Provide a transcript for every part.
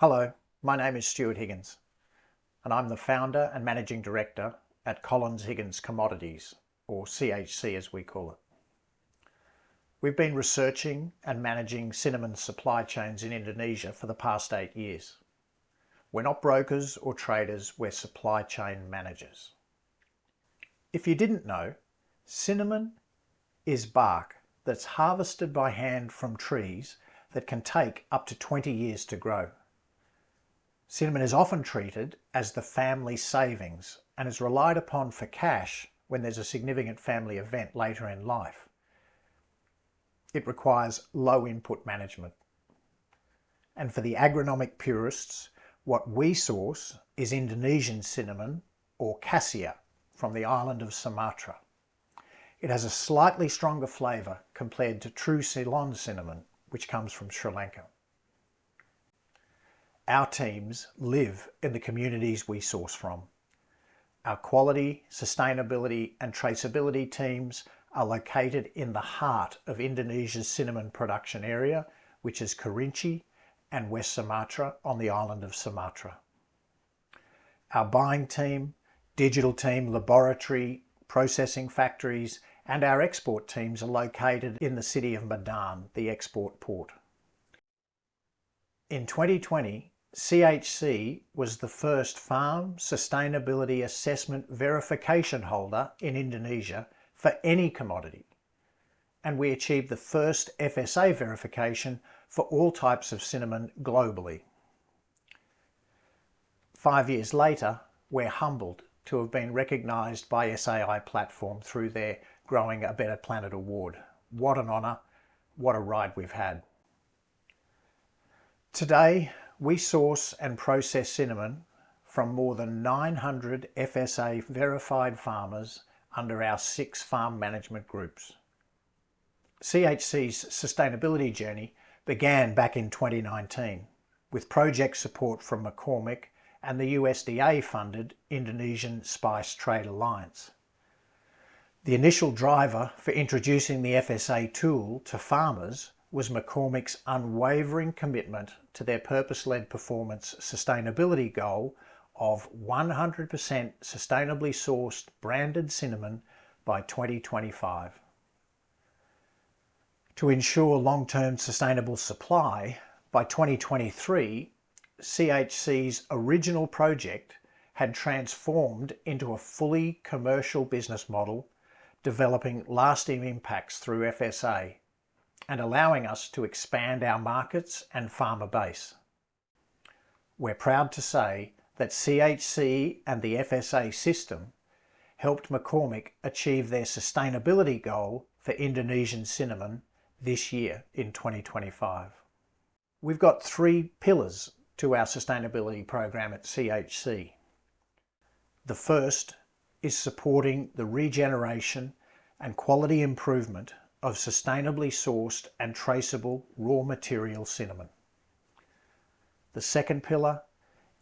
Hello, my name is Stuart Higgins, and I'm the founder and managing director at Higgins Commodities, or CHC as we call it. We've been researching and managing cinnamon supply chains in Indonesia for the past 8 years. We're not brokers or traders, we're supply chain managers. If you didn't know, cinnamon is bark that's harvested by hand from trees that can take up to 20 years to grow. Cinnamon is often treated as the family savings and is relied upon for cash when there's a significant family event later in life. It requires low input management. And for the agronomic purists, what we source is Indonesian cinnamon, or cassia, from the island of Sumatra. It has a slightly stronger flavour compared to true Ceylon cinnamon, which comes from Sri Lanka. Our teams live in the communities we source from. Our quality, sustainability and traceability teams are located in the heart of Indonesia's cinnamon production area, which is Kerinci and West Sumatra on the island of Sumatra. Our buying team, digital team, laboratory, processing factories and our export teams are located in the city of Medan, the export port. In 2020, CHC was the first Farm Sustainability Assessment verification holder in Indonesia for any commodity, and we achieved the first FSA verification for all types of cinnamon globally. 5 years later, we're humbled to have been recognised by SAI Platform through their Growing a Better Planet award. What an honour, what a ride we've had. Today, we source and process cinnamon from more than 900 FSA verified farmers under our 6 farm management groups. CHC's sustainability journey began back in 2019 with project support from McCormick and the USDA-funded Indonesian Spice Trade Alliance. The initial driver for introducing the FSA tool to farmers was McCormick's unwavering commitment to their purpose-led performance sustainability goal of 100% sustainably sourced branded cinnamon by 2025. To ensure long-term sustainable supply, by 2023, CHC's original project had transformed into a fully commercial business model, developing lasting impacts through FSA and allowing us to expand our markets and farmer base. We're proud to say that CHC and the FSA system helped McCormick achieve their sustainability goal for Indonesian cinnamon this year in 2025. We've got 3 pillars to our sustainability program at CHC. The first is supporting the regeneration and quality improvement of sustainably sourced and traceable raw material cinnamon. The second pillar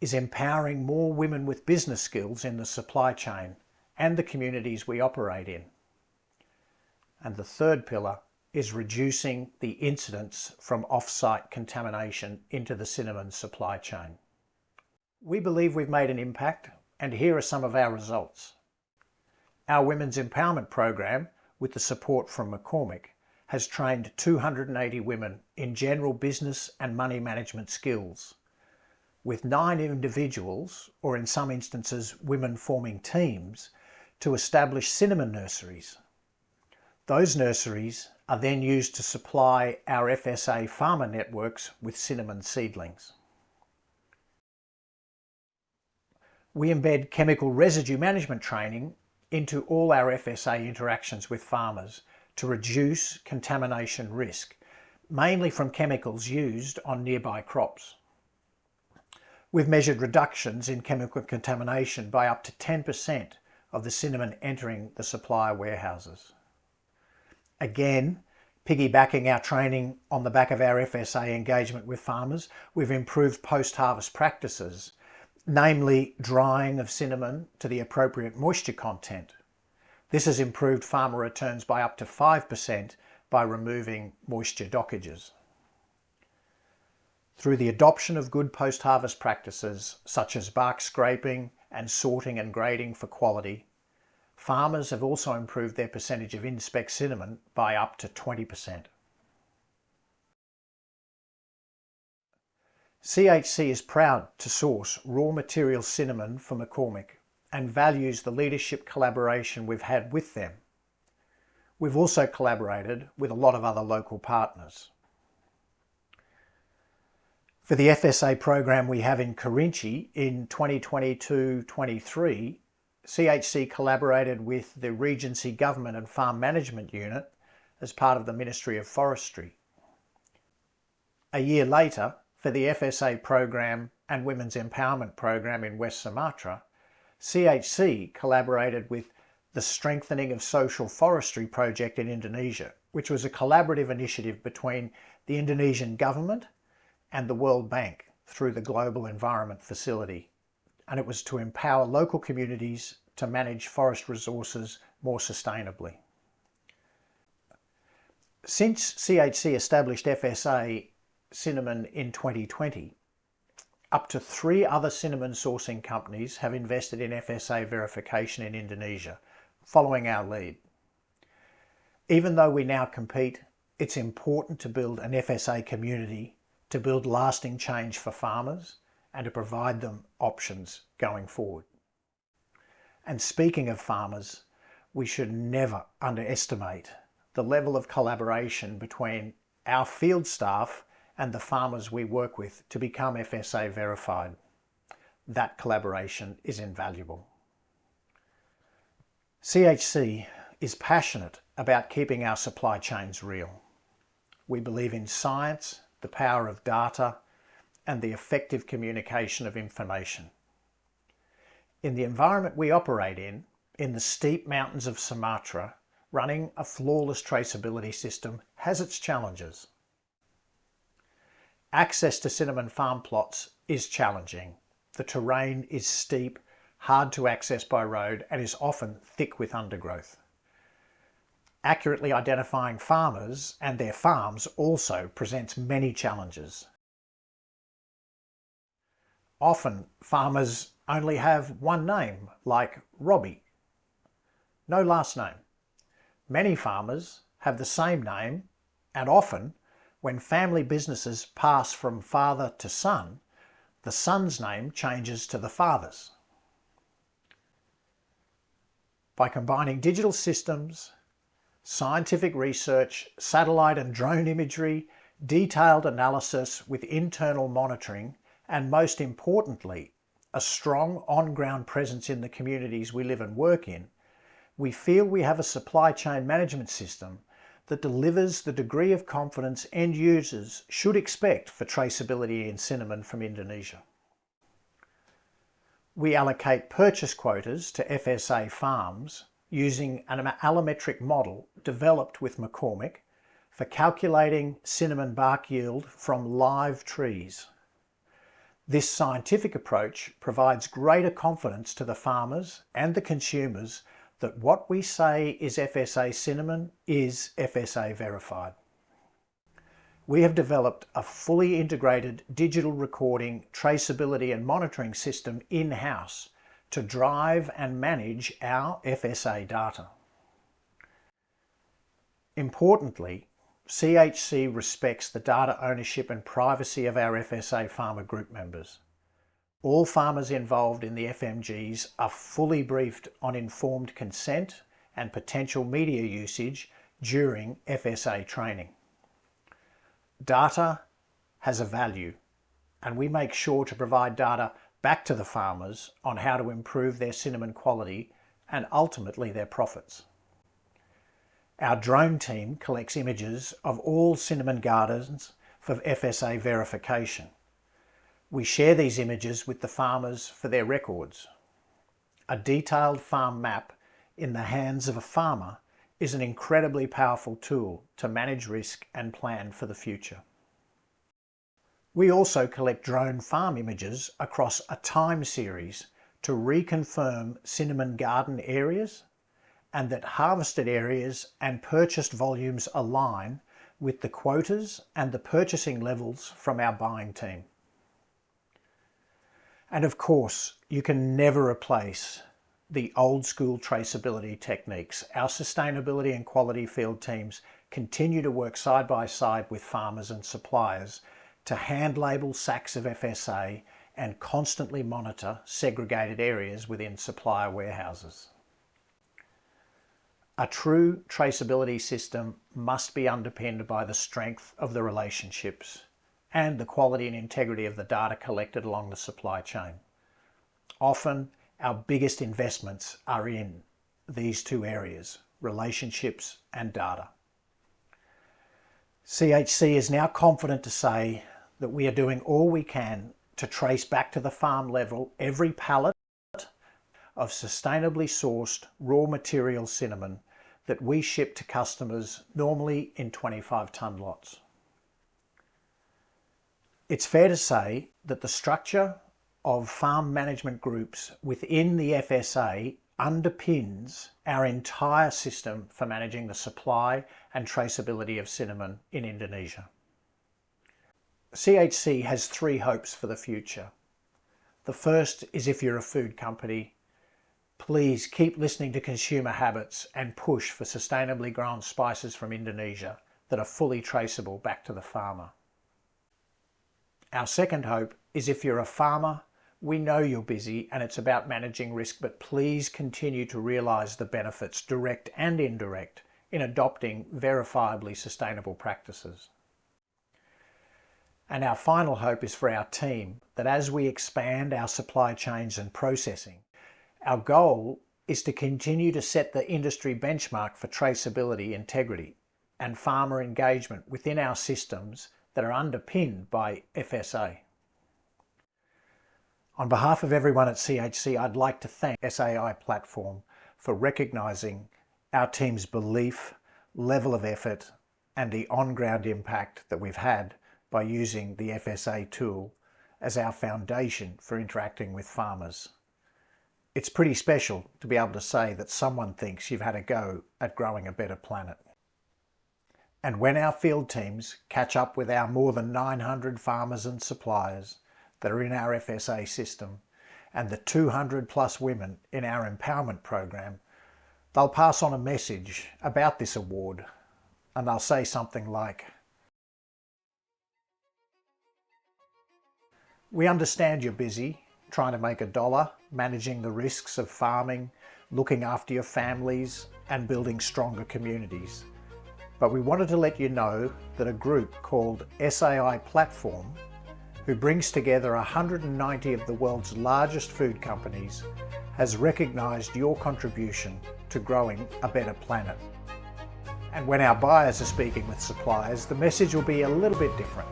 is empowering more women with business skills in the supply chain and the communities we operate in. And the third pillar is reducing the incidence from off-site contamination into the cinnamon supply chain. We believe we've made an impact, and here are some of our results. Our Women's Empowerment Program, with the support from McCormick, has trained 280 women in general business and money management skills, with 9 individuals, or in some instances women forming teams, to establish cinnamon nurseries. Those nurseries are then used to supply our FSA farmer networks with cinnamon seedlings. We embed chemical residue management training into all our FSA interactions with farmers to reduce contamination risk, mainly from chemicals used on nearby crops. We've measured reductions in chemical contamination by up to 10% of the cinnamon entering the supplier warehouses. Again, piggybacking our training on the back of our FSA engagement with farmers, we've improved post-harvest practices, namely drying of cinnamon to the appropriate moisture content. This has improved farmer returns by up to 5% by removing moisture dockages. Through the adoption of good post-harvest practices such as bark scraping and sorting and grading for quality, farmers have also improved their percentage of in-spec cinnamon by up to 20%. CHC is proud to source raw material cinnamon for McCormick and values the leadership collaboration we've had with them. We've also collaborated with a lot of other local partners. For the FSA program we have in Kerinci in 2022-23, CHC collaborated with the Regency Government and Farm Management Unit as part of the Ministry of Forestry. A year later, for the FSA program and Women's Empowerment program in West Sumatra, CHC collaborated with the Strengthening of Social Forestry project in Indonesia, which was a collaborative initiative between the Indonesian government and the World Bank through the Global Environment Facility. And it was to empower local communities to manage forest resources more sustainably. Since CHC established FSA cinnamon in 2020, up to 3 other cinnamon sourcing companies have invested in FSA verification in Indonesia, following our lead. Even though we now compete, it's important to build an FSA community to build lasting change for farmers and to provide them options going forward. And speaking of farmers, we should never underestimate the level of collaboration between our field staff and the farmers we work with to become FSA verified. That collaboration is invaluable. CHC is passionate about keeping our supply chains real. We believe in science, the power of data, and the effective communication of information. In the environment we operate in the steep mountains of Sumatra, running a flawless traceability system has its challenges. Access to cinnamon farm plots is challenging. The terrain is steep, hard to access by road, and is often thick with undergrowth. Accurately identifying farmers and their farms also presents many challenges. Often farmers only have one name, like Robbie. No last name. Many farmers have the same name, and often, when family businesses pass from father to son, the son's name changes to the father's. By combining digital systems, scientific research, satellite and drone imagery, detailed analysis with internal monitoring, and most importantly, a strong on-ground presence in the communities we live and work in, we feel we have a supply chain management system that delivers the degree of confidence end users should expect for traceability in cinnamon from Indonesia. We allocate purchase quotas to FSA farms using an allometric model developed with McCormick for calculating cinnamon bark yield from live trees. This scientific approach provides greater confidence to the farmers and the consumers that what we say is FSA cinnamon is FSA verified. We have developed a fully integrated digital recording, traceability and monitoring system in-house to drive and manage our FSA data. Importantly, CHC respects the data ownership and privacy of our FSA farmer group members. All farmers involved in the FMGs are fully briefed on informed consent and potential media usage during FSA training. Data has a value, and we make sure to provide data back to the farmers on how to improve their cinnamon quality and ultimately their profits. Our drone team collects images of all cinnamon gardens for FSA verification. We share these images with the farmers for their records. A detailed farm map in the hands of a farmer is an incredibly powerful tool to manage risk and plan for the future. We also collect drone farm images across a time series to reconfirm cinnamon garden areas and that harvested areas and purchased volumes align with the quotas and the purchasing levels from our buying team. And of course, you can never replace the old school traceability techniques. Our sustainability and quality field teams continue to work side by side with farmers and suppliers to hand label sacks of FSA and constantly monitor segregated areas within supplier warehouses. A true traceability system must be underpinned by the strength of the relationships and the quality and integrity of the data collected along the supply chain. Often, our biggest investments are in these two areas, relationships and data. CHC is now confident to say that we are doing all we can to trace back to the farm level every pallet of sustainably sourced raw material cinnamon that we ship to customers normally in 25-tonne lots. It's fair to say that the structure of farm management groups within the FSA underpins our entire system for managing the supply and traceability of cinnamon in Indonesia. CHC has three hopes for the future. The first is, if you're a food company, please keep listening to consumer habits and push for sustainably grown spices from Indonesia that are fully traceable back to the farmer. Our second hope is, if you're a farmer, we know you're busy and it's about managing risk, but please continue to realise the benefits, direct and indirect, in adopting verifiably sustainable practices. And our final hope is for our team, that as we expand our supply chains and processing, our goal is to continue to set the industry benchmark for traceability, integrity and farmer engagement within our systems that are underpinned by FSA. On behalf of everyone at CHC, I'd like to thank SAI Platform for recognising our team's belief, level of effort and the on-ground impact that we've had by using the FSA tool as our foundation for interacting with farmers. It's pretty special to be able to say that someone thinks you've had a go at growing a better planet. And when our field teams catch up with our more than 900 farmers and suppliers that are in our FSA system and the 200 plus women in our empowerment program, they'll pass on a message about this award, and they'll say something like, "We understand you're busy trying to make a dollar, managing the risks of farming, looking after your families and building stronger communities. But we wanted to let you know that a group called SAI Platform, who brings together 190 of the world's largest food companies, has recognised your contribution to growing a better planet." And when our buyers are speaking with suppliers, the message will be a little bit different.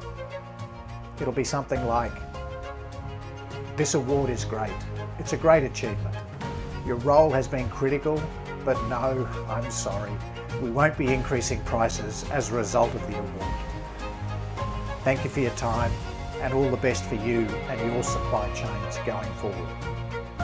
It'll be something like, "This award is great. It's a great achievement. Your role has been critical, but no, I'm sorry. We won't be increasing prices as a result of the award. Thank you for your time and all the best for you and your supply chains going forward."